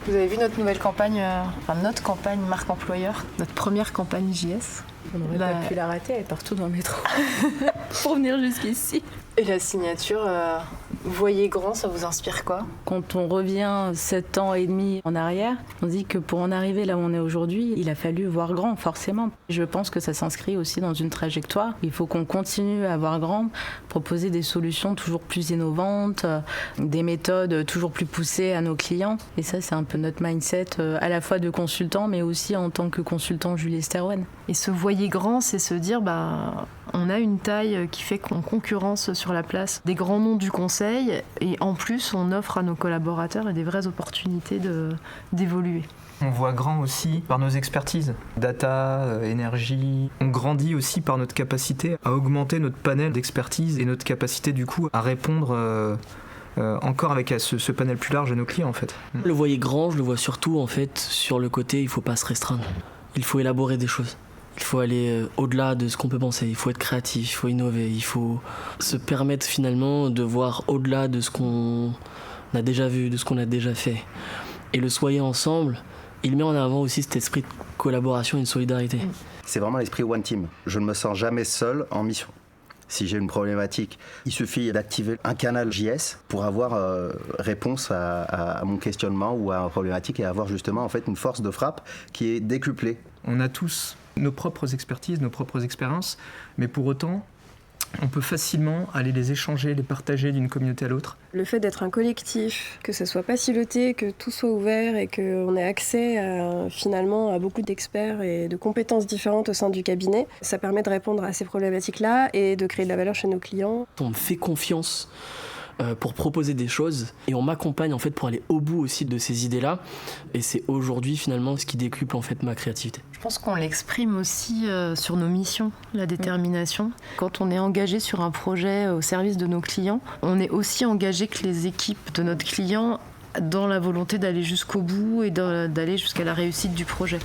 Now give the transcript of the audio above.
Vous avez vu notre nouvelle campagne, notre campagne marque employeur, notre première campagne JS. On n'aurait pas pu la rater, elle est partout dans le métro. Pour venir jusqu'ici. Et la signature, voyez grand, ça vous inspire quoi? Quand on revient 7 ans et demi en arrière, on dit que pour en arriver là où on est aujourd'hui, il a fallu voir grand, forcément. Je pense que ça s'inscrit aussi dans une trajectoire. Il faut qu'on continue à voir grand, proposer des solutions toujours plus innovantes, des méthodes toujours plus poussées à nos clients. Et ça, c'est un peu notre mindset, à la fois de consultant, mais aussi en tant que consultant Julie Sterwen. Et ce voyer grand, c'est se dire, on a une taille qui fait qu'on concurrence sur la place des grands noms du conseil et en plus on offre à nos collaborateurs des vraies opportunités d'évoluer. On voit grand aussi par nos expertises, data, énergie. On grandit aussi par notre capacité à augmenter notre panel d'expertise et notre capacité du coup à répondre encore avec ce panel plus large à nos clients en fait. Le voyer grand, je le vois surtout en fait sur le côté, il ne faut pas se restreindre. Il faut élaborer des choses. Il faut aller au-delà de ce qu'on peut penser, il faut être créatif, il faut innover, il faut se permettre finalement de voir au-delà de ce qu'on a déjà vu, de ce qu'on a déjà fait. Et le soyer ensemble, il met en avant aussi cet esprit de collaboration et de solidarité. C'est vraiment l'esprit One Team. Je ne me sens jamais seul en mission. Si j'ai une problématique, il suffit d'activer un canal JS pour avoir réponse à mon questionnement ou à ma problématique et avoir justement en fait une force de frappe qui est décuplée. On a tous nos propres expertises, nos propres expériences, mais pour autant, on peut facilement aller les échanger, les partager d'une communauté à l'autre. Le fait d'être un collectif, que ce soit pas siloté, que tout soit ouvert et qu'on ait accès finalement à beaucoup d'experts et de compétences différentes au sein du cabinet, ça permet de répondre à ces problématiques-là et de créer de la valeur chez nos clients. On me fait confiance pour proposer des choses et on m'accompagne en fait pour aller au bout aussi de ces idées-là et c'est aujourd'hui finalement ce qui décuple en fait ma créativité. Je pense qu'on l'exprime aussi sur nos missions, la détermination. Quand on est engagé sur un projet au service de nos clients, on est aussi engagé que les équipes de notre client dans la volonté d'aller jusqu'au bout et d'aller jusqu'à la réussite du projet.